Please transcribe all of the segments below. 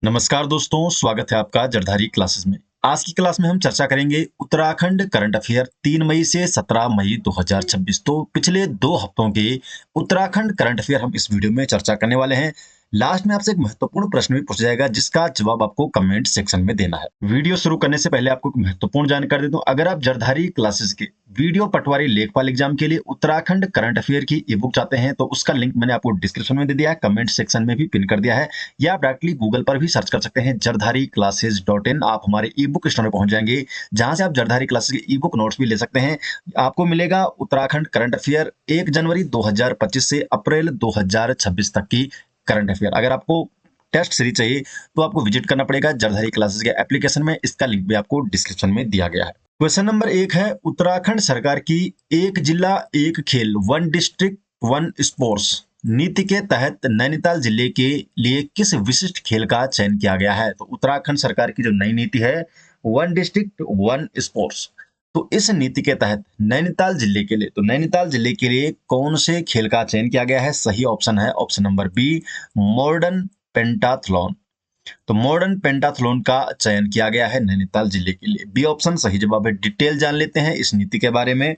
नमस्कार दोस्तों, स्वागत है आपका जरधारी क्लासेस में। आज की क्लास में हम चर्चा करेंगे उत्तराखंड करंट अफेयर 3 मई से 17 मई 2026। तो पिछले 2 हफ्तों के उत्तराखंड करंट अफेयर हम इस वीडियो में चर्चा करने वाले हैं। लास्ट में आपसे एक महत्वपूर्ण प्रश्न भी पूछा जाएगा जिसका जवाब आपको कमेंट सेक्शन में देना है। वीडियो शुरू करने से पहले आपको एक महत्वपूर्ण जानकारी दे दूं, अगर आप जरधारी क्लासेस के वीडियो पटवारी लेखपाल एग्जाम के लिए उत्तराखंड करंट अफेयर की ई बुक चाहते हैं तो उसका लिंक मैंने आपको डिस्क्रिप्शन में दे दिया है, कमेंट सेक्शन में भी पिन कर दिया है, या आप डायरेक्टली गूगल पर भी सर्च कर सकते हैं जरधारी क्लासेस.in। आप हमारे ई बुक स्टोर में पहुंच जाएंगे जहां से आप जरधारी क्लासेस के ई बुक नोट्स भी ले सकते हैं। आपको मिलेगा उत्तराखंड करंट अफेयर 1 जनवरी 2025 से अप्रैल 2026 तक की करंट अफेयर। अगर आपको टेस्ट सीरीज चाहिए तो आपको विजिट करना पड़ेगा जरधारी क्लासेस के एप्लीकेशन में, इसका लिंक भी आपको डिस्क्रिप्शन में दिया गया है। क्वेश्चन नंबर 1 है, उत्तराखंड सरकार की एक जिला एक खेल, वन डिस्ट्रिक्ट वन स्पोर्ट्स नीति के तहत नैनीताल जिले के लिए किस विशिष्ट खेल का चयन किया गया है? तो उत्तराखंड सरकार की जो नई नीति है वन डिस्ट्रिक्ट वन स्पोर्ट्स, तो इस नीति के तहत नैनीताल जिले के लिए, तो नैनीताल जिले के लिए कौन से खेल का चयन किया गया है? सही ऑप्शन है option number B, modern pentathlon. तो मॉडर्न पेंटाथलॉन का चयन किया गया है नैनीताल जिले के लिए, बी ऑप्शन सही जवाब है। डिटेल जान लेते हैं इस नीति के बारे में।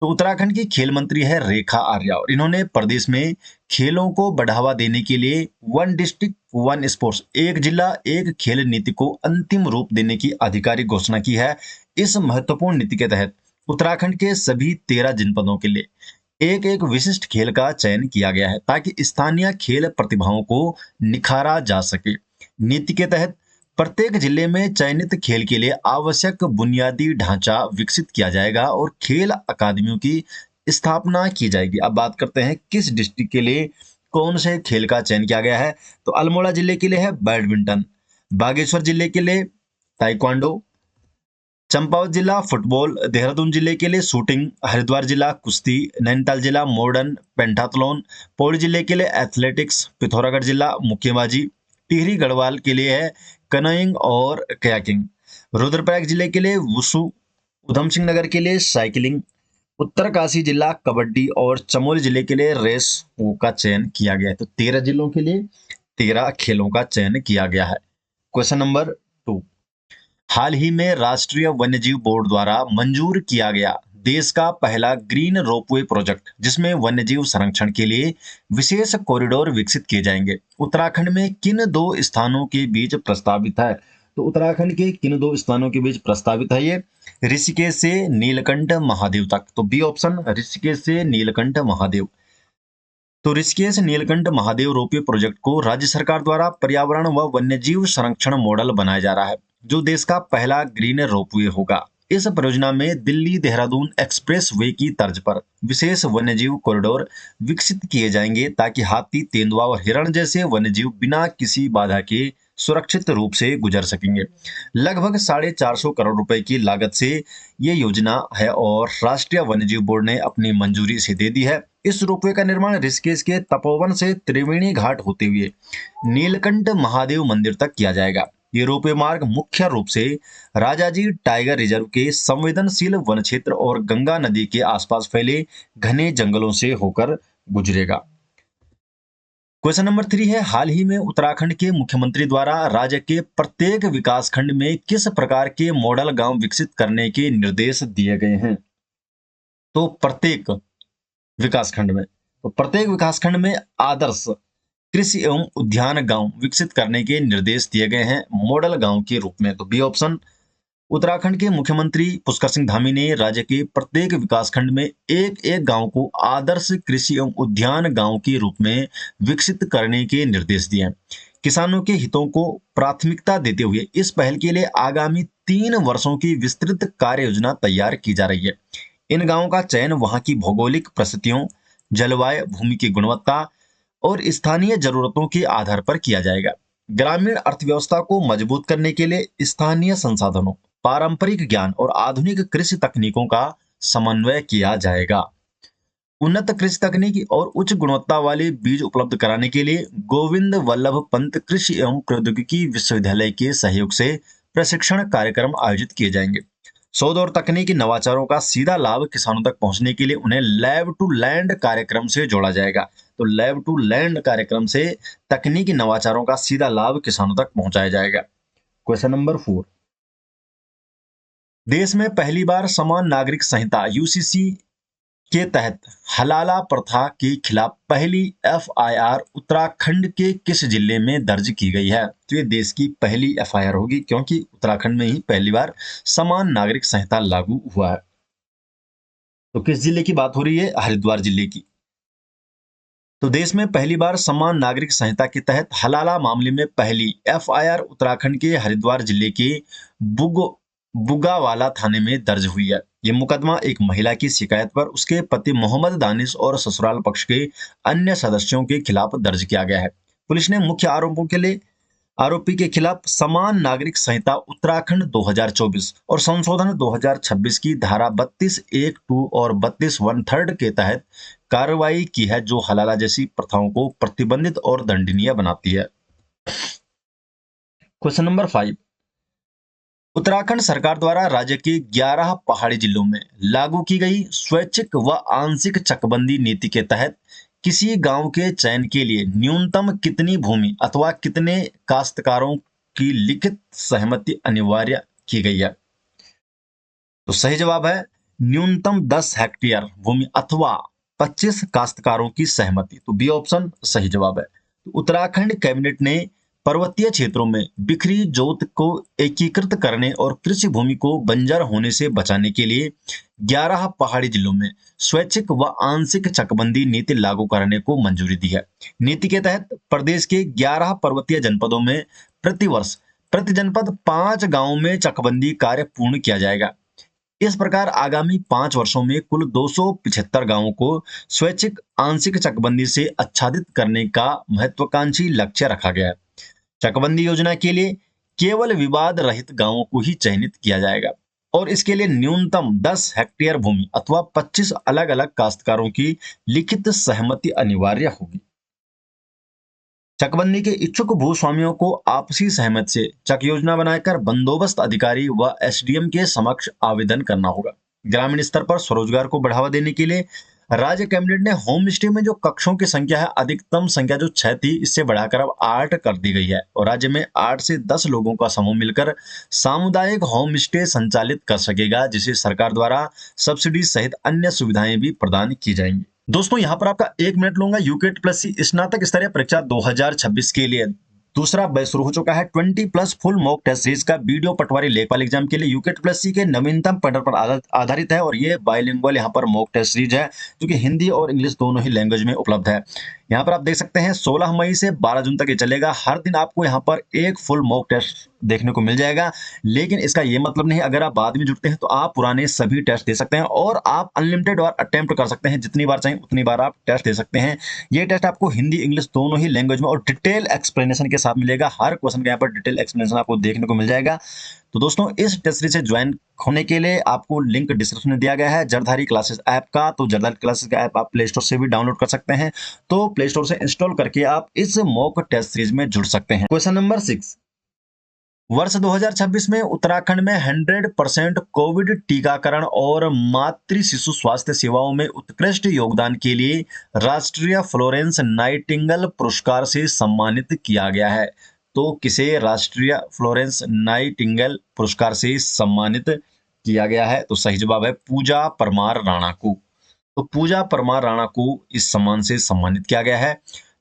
तो उत्तराखंड की खेल मंत्री है रेखा आर्या और इन्होंने प्रदेश में खेलों को बढ़ावा देने के लिए वन डिस्ट्रिक्ट वन स्पोर्ट्स, एक जिला एक खेल नीति को अंतिम रूप देने की आधिकारिक घोषणा की है। इस महत्वपूर्ण नीति के तहत उत्तराखंड के सभी 13 जनपदों के लिए एक एक विशिष्ट खेल का चयन किया गया है ताकि स्थानीय खेल प्रतिभाओं को निखारा जा सके। नीति के तहत प्रत्येक जिले में चयनित खेल के लिए आवश्यक बुनियादी ढांचा विकसित किया जाएगा और खेल अकादमियों की स्थापना की जाएगी। अब बात करते हैं किस डिस्ट्रिक्ट के लिए कौन से खेल का चयन किया गया है? तो अल्मोड़ा जिले के लिए है बैडमिंटन, बागेश्वर जिले के लिए ताइक्वांडो, चंपावत जिला फुटबॉल, देहरादून जिले के लिए शूटिंग, हरिद्वार जिला कुश्ती, नैनीताल जिला मॉडर्न पेंटाथलॉन, पौड़ी जिले के लिए एथलेटिक्स, पिथौरागढ़ जिला मुक्केबाजी, टिहरी गढ़वाल के लिए है कनोइंग और कयाकिंग, रुद्रप्रयाग जिले के लिए वुशु, उधम सिंह नगर के लिए साइकिलिंग, उत्तरकाशी जिला कबड्डी और चमोली जिले के लिए रेस का चयन किया गया है। तो 13 जिलों के लिए 13 खेलों का चयन किया गया है। क्वेश्चन नंबर 2, हाल ही में राष्ट्रीय वन्यजीव बोर्ड द्वारा मंजूर किया गया देश का पहला ग्रीन रोपवे प्रोजेक्ट जिसमें वन्यजीव संरक्षण के लिए विशेष कॉरिडोर विकसित किए जाएंगे, उत्तराखंड में किन 2 स्थानों के बीच प्रस्तावित है? तो उत्तराखंड के किन 2 स्थानों के बीच प्रस्तावित है ये? ऋषिकेश से नीलकंठ महादेव तक, तो बी ऑप्शन ऋषिकेश से नीलकंठ महादेव। तो ऋषिकेश नीलकंठ महादेव रोपवे प्रोजेक्ट को राज्य सरकार द्वारा पर्यावरण व वन्यजीव संरक्षण मॉडल बनाया जा रहा है जो देश का पहला ग्रीन रोपवे होगा। इस परियोजना में दिल्ली देहरादून एक्सप्रेस वे की तर्ज पर विशेष वन्यजीव कॉरिडोर विकसित किए जाएंगे ताकि हाथी, तेंदुआ और हिरण जैसे वन्यजीव बिना किसी बाधा के सुरक्षित रूप से गुजर सकेंगे। लगभग 450 करोड़ रुपए की लागत से ये योजना है और राष्ट्रीय वन्यजीव बोर्ड ने अपनी मंजूरी इसे दे दी है। इस रोपवे का निर्माण ऋषिकेश के तपोवन से त्रिवेणी घाट होते हुए नीलकंठ महादेव मंदिर तक किया जाएगा। ये रोपवे मार्ग मुख्य रूप से राजाजी टाइगर रिजर्व के संवेदनशील वन क्षेत्र और गंगा नदी के आसपास फैले घने जंगलों से होकर गुजरेगा। क्वेश्चन नंबर 3 है, हाल ही में उत्तराखंड के मुख्यमंत्री द्वारा राज्य के प्रत्येक विकासखंड में किस प्रकार के मॉडल गांव विकसित करने के निर्देश दिए गए हैं? तो प्रत्येक विकासखंड में आदर्श कृषि एवं उद्यान गांव विकसित करने के निर्देश दिए गए हैं मॉडल गांव के रूप में। तो बी ऑप्शन, उत्तराखंड के मुख्यमंत्री पुष्कर सिंह धामी ने राज्य के प्रत्येक विकासखंड में एक एक गांव को आदर्श कृषि एवं उद्यान गांव के रूप में विकसित करने के निर्देश दिए हैं। किसानों के हितों को प्राथमिकता देते हुए इस पहल के लिए आगामी 3 वर्षों की विस्तृत कार्य योजना तैयार की जा रही है। इन गांवों का चयन वहां की भौगोलिक परिस्थितियों, जलवायु, भूमि की गुणवत्ता और स्थानीय जरूरतों के आधार पर किया जाएगा। ग्रामीण अर्थव्यवस्था को मजबूत करने के लिए स्थानीय संसाधनों, पारंपरिक ज्ञान और आधुनिक कृषि तकनीकों का समन्वय किया जाएगा। उन्नत कृषि तकनीकी और उच्च गुणवत्ता वाले बीज उपलब्ध कराने के लिए गोविंद वल्लभ पंत कृषि एवं प्रौद्योगिकी विश्वविद्यालय के सहयोग से प्रशिक्षण कार्यक्रम आयोजित किए जाएंगे। शोध और तकनीकी नवाचारों का सीधा लाभ किसानों तक पहुंचने के लिए उन्हें लैब टू लैंड कार्यक्रम से जोड़ा जाएगा। तो लैब टू लैंड कार्यक्रम से तकनीकी नवाचारों का सीधा लाभ किसानों तक पहुंचाया जाएगा। क्वेश्चन नंबर 4, देश में पहली बार समान नागरिक संहिता यूसीसी के तहत हलाला प्रथा के खिलाफ पहली एफआईआर उत्तराखंड के किस जिले में दर्ज की गई है? तो ये देश की पहली एफआईआर होगी, क्योंकि उत्तराखंड में ही पहली बार समान नागरिक संहिता लागू हुआ है। तो किस जिले की बात हो रही है? हरिद्वार जिले की। तो देश में पहली बार समान नागरिक संहिता के तहत हलाला मामले में पहली एफआईआर उत्तराखंड के हरिद्वार जिले के बुग बुगावाला थाने में दर्ज हुई है। ये मुकदमा एक महिला की शिकायत पर उसके पति मोहम्मद दानिश और ससुराल पक्ष के अन्य सदस्यों के खिलाफ दर्ज किया गया है। पुलिस ने मुख्य आरोपी के खिलाफ समान नागरिक संहिता उत्तराखंड 2024 और संशोधन 2026 की धारा 32(1)(2) और 32(1)(3) के तहत कार्रवाई की है, जो हलाला जैसी प्रथाओं को प्रतिबंधित और दंडनीय बनाती है। क्वेश्चन नंबर 5, उत्तराखंड सरकार द्वारा राज्य के 11 पहाड़ी जिलों में लागू की गई स्वैच्छिक व आंशिक चकबंदी नीति के तहत किसी गांव के चयन के लिए न्यूनतम कितनी भूमि अथवा कितने काश्तकारों की लिखित सहमति अनिवार्य की गई है? तो सही जवाब है न्यूनतम 10 हेक्टेयर भूमि अथवा 25 काश्तकारों की सहमति। तो बी ऑप्शन सही जवाब है। तो उत्तराखंड कैबिनेट ने पर्वतीय क्षेत्रों में बिखरी जोत को एकीकृत करने और कृषि भूमि को बंजर होने से बचाने के लिए 11 पहाड़ी जिलों में स्वैच्छिक व आंशिक चकबंदी नीति लागू करने को मंजूरी दी है। नीति के तहत प्रदेश के 11 पर्वतीय जनपदों में प्रतिवर्ष प्रति जनपद 5 गांवों में चकबंदी कार्य पूर्ण किया जाएगा। इस प्रकार आगामी 5 वर्षों में कुल 275 गांवों को स्वैच्छिक आंशिक चकबंदी से आच्छादित करने का महत्वाकांक्षी लक्ष्य रखा गया है। चकबंदी योजना के लिए केवल विवाद रहित गांवों को ही चयनित किया जाएगा और इसके लिए न्यूनतम 10 हेक्टेयर भूमि अथवा 25 अलग अलग काश्तकारों की लिखित सहमति अनिवार्य होगी। चकबंदी के इच्छुक भूस्वामियों को आपसी सहमति से चक योजना बनाकर बंदोबस्त अधिकारी व एसडीएम के समक्ष आवेदन करना होगा। ग्रामीण स्तर पर स्वरोजगार को बढ़ावा देने के लिए राज्य कैबिनेट ने होम स्टे में जो कक्षों की संख्या है, अधिकतम संख्या जो 6 थी, इससे बढ़ाकर अब 8 कर दी गई है और राज्य में 8 से 10 लोगों का समूह मिलकर सामुदायिक होम स्टे संचालित कर सकेगा, जिसे सरकार द्वारा सब्सिडी सहित अन्य सुविधाएं भी प्रदान की जाएंगी। दोस्तों, यहाँ पर आपका 1 मिनट लूंगा। यूकेट प्लस सी स्नातक स्तरीय परीक्षा 2026 के लिए दूसरा बैच शुरू हो चुका है। 20+ फुल मॉक टेस्ट सीरीज का वीडियो पटवारी लेखपाल एग्जाम के लिए यूकेट प्लस सी के नवीनतम पैटर्न पर आधारित है और ये बाइलिंगुअल यहाँ पर मॉक टेस्ट सीरीज है, जो कि हिंदी और इंग्लिश दोनों ही लैंग्वेज में उपलब्ध है। यहाँ पर आप देख सकते हैं 16 मई से 12 जून तक ये चलेगा। हर दिन आपको यहाँ पर एक फुल मॉक टेस्ट देखने को मिल जाएगा, लेकिन इसका ये मतलब नहीं अगर आप बाद में जुड़ते हैं तो आप पुराने सभी टेस्ट दे सकते हैं और आप अनलिमिटेड बार अटेम्प्ट कर सकते हैं। जितनी बार चाहें उतनी बार आप टेस्ट दे सकते हैं। ये टेस्ट आपको हिंदी इंग्लिश दोनों ही लैंग्वेज में और डिटेल एक्सप्लेनेशन के साथ मिलेगा। हर क्वेश्चन का यहाँ पर डिटेल एक्सप्लेनेशन आपको देखने को मिल जाएगा। तो दोस्तों, इस टेस्ट सीरीज से ज्वाइन होने के लिए आपको लिंक डिस्क्रिप्शन में दिया गया है जरधारी क्लासेस ऐप का। तो जरधारी क्लासेस का ऐप आप प्ले स्टोर से भी डाउनलोड कर सकते हैं। तो प्ले स्टोर से इंस्टॉल करके आप इस मॉक टेस्ट सीरीज में जुड़ सकते हैं। क्वेश्चन नंबर 6, वर्ष 2026 में उत्तराखंड में 100% कोविड टीकाकरण और मातृ शिशु स्वास्थ्य सेवाओं में उत्कृष्ट योगदान के लिए राष्ट्रीय फ्लोरेंस नाइटिंगेल पुरस्कार से सम्मानित किया गया है। तो किसे राष्ट्रीय फ्लोरेंस नाइटिंगेल पुरस्कार से सम्मानित किया गया है? तो सही जवाब है पूजा परमार राणा को। तो पूजा परमार राणा को इस सम्मान से सम्मानित किया गया है।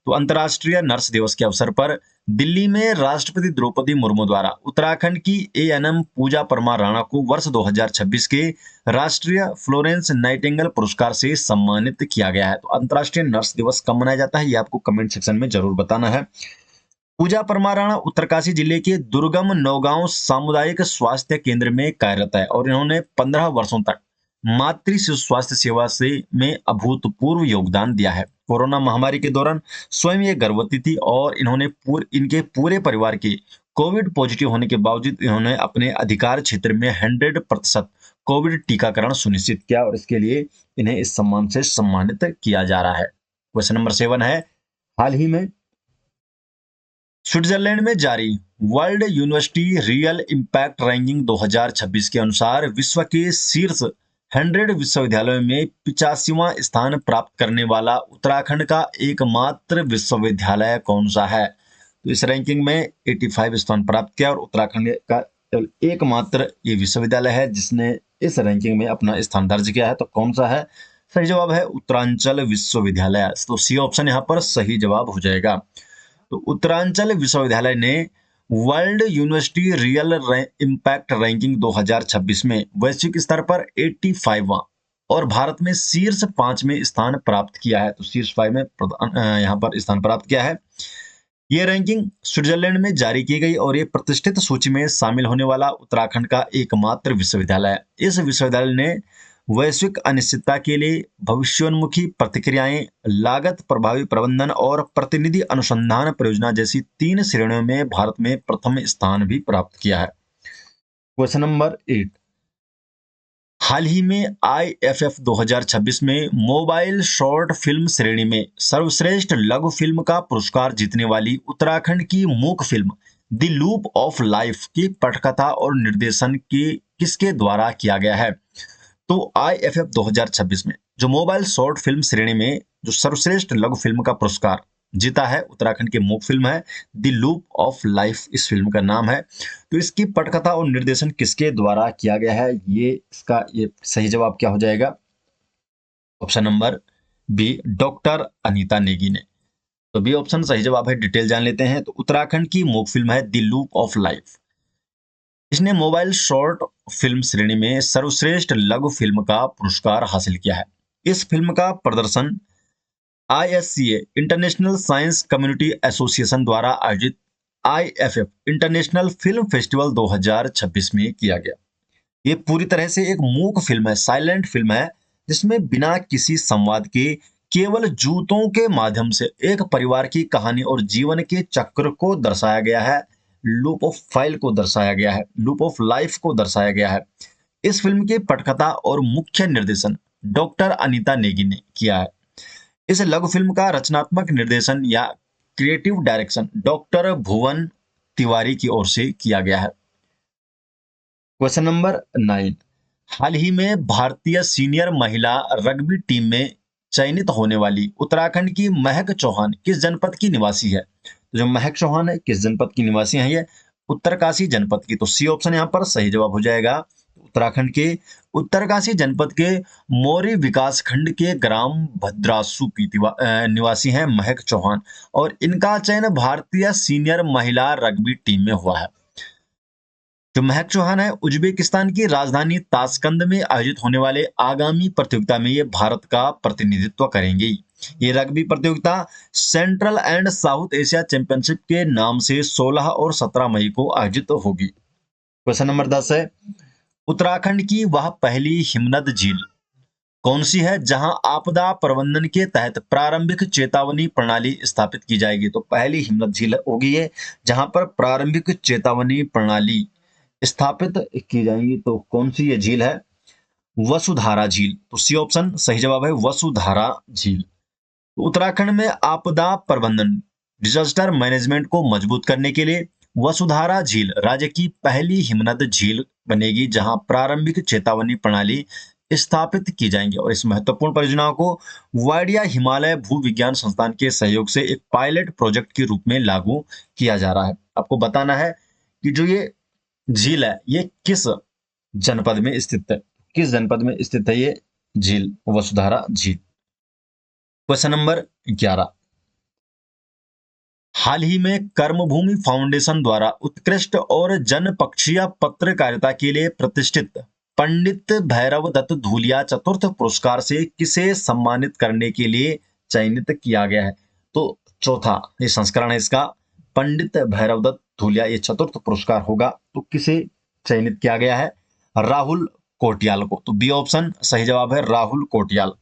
तो अंतर्राष्ट्रीय नर्स दिवस के अवसर पर दिल्ली में राष्ट्रपति द्रौपदी मुर्मू द्वारा उत्तराखंड की एएनएम पूजा परमार राणा को वर्ष 2026 के राष्ट्रीय फ्लोरेंस नाइटिंगेल पुरस्कार से सम्मानित किया गया है। तो अंतर्राष्ट्रीय नर्स दिवस कब मनाया जाता है, ये आपको कमेंट सेक्शन में जरूर बताना है। पूजा परमार राणा उत्तरकाशी जिले के दुर्गम नौगांव सामुदायिक स्वास्थ्य केंद्र में कार्यरत है और इन्होंने 15 वर्षों तक मातृ शिशु स्वास्थ्य सेवा से में अभूतपूर्व योगदान दिया है। कोरोना महामारी के दौरान स्वयं ये गर्भवती थी और इनके पूरे परिवार के कोविड पॉजिटिव होने के बावजूद इन्होंने अपने अधिकार क्षेत्र में 100% कोविड टीकाकरण सुनिश्चित किया और इसके लिए इन्हें इस सम्मान से सम्मानित किया जा रहा है। क्वेश्चन नंबर 7 है, हाल ही में स्विट्जरलैंड में जारी world university real impact ranking 2026 के अनुसार विश्व के शीर्ष 100 विश्वविद्यालयों में 85वां स्थान प्राप्त करने वाला उत्तराखंड का एकमात्र विश्वविद्यालय कौन सा है? तो इस रैंकिंग में 85 स्थान प्राप्त किया और उत्तराखंड का केवल एकमात्र ये विश्वविद्यालय है जिसने इस रैंकिंग में अपना स्थान दर्ज किया है। तो कौन सा है? सही जवाब है उत्तरांचल विश्वविद्यालय। तो सी ऑप्शन यहाँ पर सही जवाब हो जाएगा। तो उत्तरांचल विश्वविद्यालय ने world university real impact ranking 2026 में वैश्विक स्तर पर 85वां और भारत में शीर्ष 5 में स्थान प्राप्त किया है। तो शीर्ष 5 में यहाँ पर स्थान प्राप्त किया है। ये रैंकिंग स्विट्जरलैंड में जारी की गई और ये प्रतिष्ठित सूची में शामिल होने वाला उत्तराखंड का एकमात्र विश्वविद्यालय है। इस विश्वविद्यालय ने वैश्विक अनिश्चितता के लिए भविष्योन्मुखी प्रतिक्रियाएं, लागत प्रभावी प्रबंधन और प्रतिनिधि अनुसंधान परियोजना जैसी 3 श्रेणियों में भारत में प्रथम स्थान भी प्राप्त किया है। क्वेश्चन नंबर 8, हाल ही में IFF 2026 में मोबाइल शॉर्ट फिल्म श्रेणी में सर्वश्रेष्ठ लघु फिल्म का पुरस्कार जीतने वाली उत्तराखंड की मूक film the loop of life की पटकथा और निर्देशन की किसके द्वारा किया गया है? तो IFF 2026 में जो मोबाइल शॉर्ट फिल्म श्रेणी में जो सर्वश्रेष्ठ लघु फिल्म का पुरस्कार जीता है उत्तराखंड की मूक फिल्म है द लूप ऑफ लाइफ, इस फिल्म का नाम है। तो इसकी पटकथा और निर्देशन किसके द्वारा किया गया है? ये सही जवाब क्या हो जाएगा? Option number B, doctor Anita Negi ने। तो बी ऑप्शन सही जवाब है। डिटेल जान लेते हैं। तो उत्तराखंड की मूक फिल्म है द लूप ऑफ लाइफ। इसने मोबाइल शॉर्ट फिल्म श्रेणी में सर्वश्रेष्ठ लघु फिल्म का पुरस्कार हासिल किया है। इस फिल्म का प्रदर्शन ISCA international science community association द्वारा आयोजित IFF इंटरनेशनल फिल्म फेस्टिवल 2026 में किया गया। ये पूरी तरह से एक मूक फिल्म है, साइलेंट फिल्म है, जिसमें बिना किसी संवाद के केवल जूतों के माध्यम से एक परिवार की कहानी और जीवन के चक्र को दर्शाया गया है। लूप ऑफ फाइल को दर्शाया गया है, लूप ऑफ लाइफ को दर्शाया गया है। इस फिल्म की पटकथा और मुख्य निर्देशन डॉक्टर अनीता नेगी ने किया है। इस लघु फिल्म का रचनात्मक निर्देशन या क्रिएटिव डायरेक्शन डॉक्टर भुवन तिवारी की ओर से किया गया है। क्वेश्चन नंबर 9, हाल ही में भारतीय सीनियर महिला रग्बी टीम में चयनित होने वाली उत्तराखंड की महक चौहान किस जनपद की निवासी है? तो जो महक चौहान है किस जनपद की निवासी है? ये उत्तरकाशी जनपद की। तो सी ऑप्शन यहाँ पर सही जवाब हो जाएगा। उत्तराखंड के उत्तरकाशी जनपद के मोरी विकास खंड के ग्राम भद्रासु की निवासी हैं महक चौहान और इनका चयन भारतीय सीनियर महिला रग्बी टीम में हुआ है। जो महक चौहान है उज्बेकिस्तान की राजधानी ताशकंद में आयोजित होने वाले आगामी प्रतियोगिता में ये भारत का प्रतिनिधित्व करेंगी। ये रग्बी प्रतियोगिता central and south Asia championship के नाम से 16 और 17 मई को आयोजित होगी। क्वेश्चन नंबर 10 है, उत्तराखंड की वह पहली हिमनद झील कौन सी है जहां आपदा प्रबंधन के तहत प्रारंभिक चेतावनी प्रणाली स्थापित की जाएगी? तो पहली हिमनद झील होगी ये जहां पर प्रारंभिक चेतावनी प्रणाली स्थापित की जाएंगी। तो कौन सी ये झील है? वसुधारा झील। तो सी ऑप्शन सही जवाब है, वसुधारा झील। तो उत्तराखंड में आपदा प्रबंधन डिजास्टर मैनेजमेंट को मजबूत करने के लिए वसुधारा झील राज्य की पहली हिमनद झील बनेगी जहां प्रारंभिक चेतावनी प्रणाली स्थापित की जाएंगी और इस महत्वपूर्ण परियोजना को वाडिया हिमालय भूविज्ञान संस्थान के सहयोग से एक पायलट प्रोजेक्ट के रूप में लागू किया जा रहा है। आपको बताना है कि जो ये झील है ये किस जनपद में स्थित है? किस जनपद में स्थित है ये झील, वसुधारा झील? क्वेश्चन नंबर 11, हाल ही में कर्मभूमि फाउंडेशन द्वारा उत्कृष्ट और जनपक्षीय पत्रकारिता के लिए प्रतिष्ठित पंडित भैरव दत्त धूलिया चतुर्थ पुरस्कार से किसे सम्मानित करने के लिए चयनित किया गया है? तो चौथा ये संस्करण है इसका, पंडित भैरव दत्त धूलिया ये चतुर्थ पुरस्कार होगा। तो किसे चयनित किया गया है? राहुल कोटियाल को। तो बी ऑप्शन सही जवाब है, राहुल कोटियाल।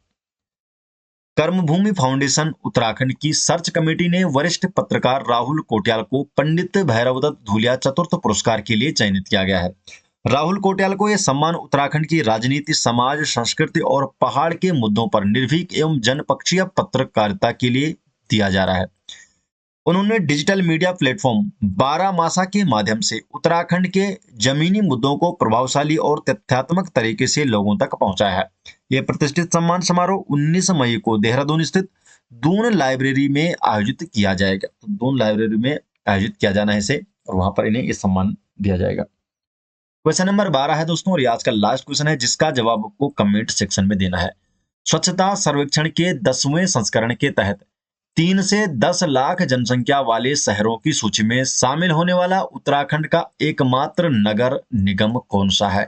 कर्मभूमि फाउंडेशन उत्तराखंड की सर्च कमेटी ने वरिष्ठ पत्रकार राहुल कोटियाल को पंडित भैरव दत्त धूलिया चतुर्थ पुरस्कार के लिए चयनित किया गया है। राहुल कोटियाल को यह सम्मान उत्तराखंड की राजनीति, समाज, संस्कृति और पहाड़ के मुद्दों पर निर्भीक एवं जनपक्षीय पत्रकारिता के लिए दिया जा रहा है। उन्होंने डिजिटल मीडिया प्लेटफॉर्म बारामासा के माध्यम से उत्तराखंड के जमीनी मुद्दों को प्रभावशाली और तथ्यात्मक तरीके से लोगों तक पहुंचाया है। यह प्रतिष्ठित सम्मान समारोह 19 मई को देहरादून स्थित दून लाइब्रेरी में आयोजित किया जाएगा। तो दून लाइब्रेरी में आयोजित किया जाना है इसे, और वहां पर इन्हें ये सम्मान दिया जाएगा। क्वेश्चन नंबर 12 है दोस्तों, और ये आज का लास्ट क्वेश्चन है जिसका जवाब आपको कमेंट सेक्शन में देना है। स्वच्छता सर्वेक्षण के 10वें संस्करण के तहत 3 से 10 लाख जनसंख्या वाले शहरों की सूची में शामिल होने वाला उत्तराखंड का एकमात्र नगर निगम कौन सा है?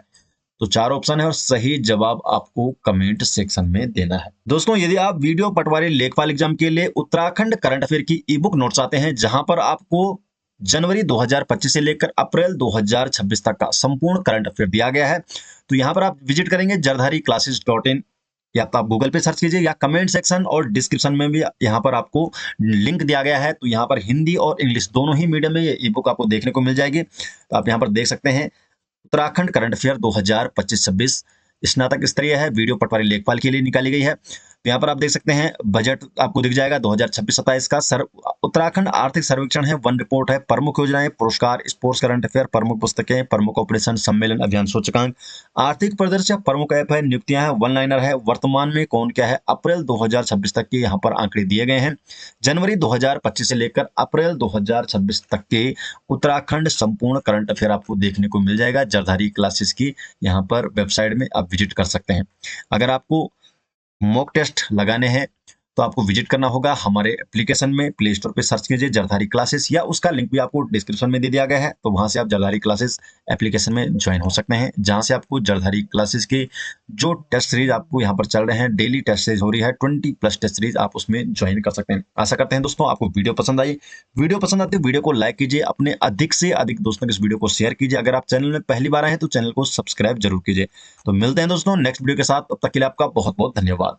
तो 4 ऑप्शन है और सही जवाब आपको कमेंट सेक्शन में देना है। दोस्तों, यदि आप वीडियो पटवारी लेखपाल एग्जाम के लिए उत्तराखंड करंट अफेयर की ई बुक नोट चाहते हैं, जहां पर आपको जनवरी 2025 से लेकर अप्रैल 2026 तक का संपूर्ण करंट अफेयर दिया गया है, तो यहाँ पर आप विजिट करेंगे jardhariclasses.in, या तो आप गूगल पे सर्च कीजिए या कमेंट सेक्शन और डिस्क्रिप्शन में भी यहाँ पर आपको लिंक दिया गया है। तो यहाँ पर हिंदी और इंग्लिश दोनों ही मीडियम में ये ई बुक आपको देखने को मिल जाएगी। तो आप यहाँ पर देख सकते हैं उत्तराखंड करंट अफेयर 2025-26 स्नातक स्तरीय है, वीडियो पटवारी लेखपाल के लिए निकाली गई है। तो यहाँ पर आप देख सकते हैं बजट आपको दिख जाएगा 2026-27 का। उत्तराखंड आर्थिक सर्वेक्षण है, वन रिपोर्ट है, प्रमुख योजनाएं, पुरस्कार, स्पोर्ट्स करंट अफेयर, प्रमुख पुस्तकें, प्रमुख ऑपरेशन, सम्मेलन, अभियान, सूचकांक, आर्थिक परिदृश्य, प्रमुख ऐप है, नियुक्तियां है, वन लाइनर है, वर्तमान में कौन क्या है, अप्रैल 2026 तक के यहाँ पर आंकड़े दिए गए हैं। जनवरी 2025 से लेकर अप्रैल 2026 तक के उत्तराखंड संपूर्ण करंट अफेयर आपको देखने को मिल जाएगा। जरधारी क्लासेस की यहाँ पर वेबसाइट में आप विजिट कर सकते हैं। अगर आपको मॉक टेस्ट लगाने हैं तो आपको विजिट करना होगा हमारे एप्लीकेशन में, प्ले स्टोर पे सर्च कीजिए जरधारी क्लासेस, या उसका लिंक भी आपको डिस्क्रिप्शन में दे दिया गया है। तो वहां से आप जरधारी क्लासेस एप्लीकेशन में ज्वाइन हो सकते हैं, जहां से आपको जरधारी क्लासेस के जो टेस्ट सीरीज आपको यहाँ पर चल रहे हैं, डेली टेस्ट सीरीज हो रही है 20+ टेस्ट सीरीज, आप उसमें ज्वाइन कर सकते हैं। आशा करते हैं दोस्तों आपको वीडियो पसंद आई। वीडियो पसंद आती है वीडियो को लाइक कीजिए, अपने अधिक से अधिक दोस्तों को इस वीडियो को शेयर कीजिए। अगर आप चैनल में पहली बार आए हैं तो चैनल को सब्सक्राइब जरूर कीजिए। तो मिलते हैं दोस्तों नेक्स्ट वीडियो के साथ, तब तक के लिए आपका बहुत बहुत धन्यवाद।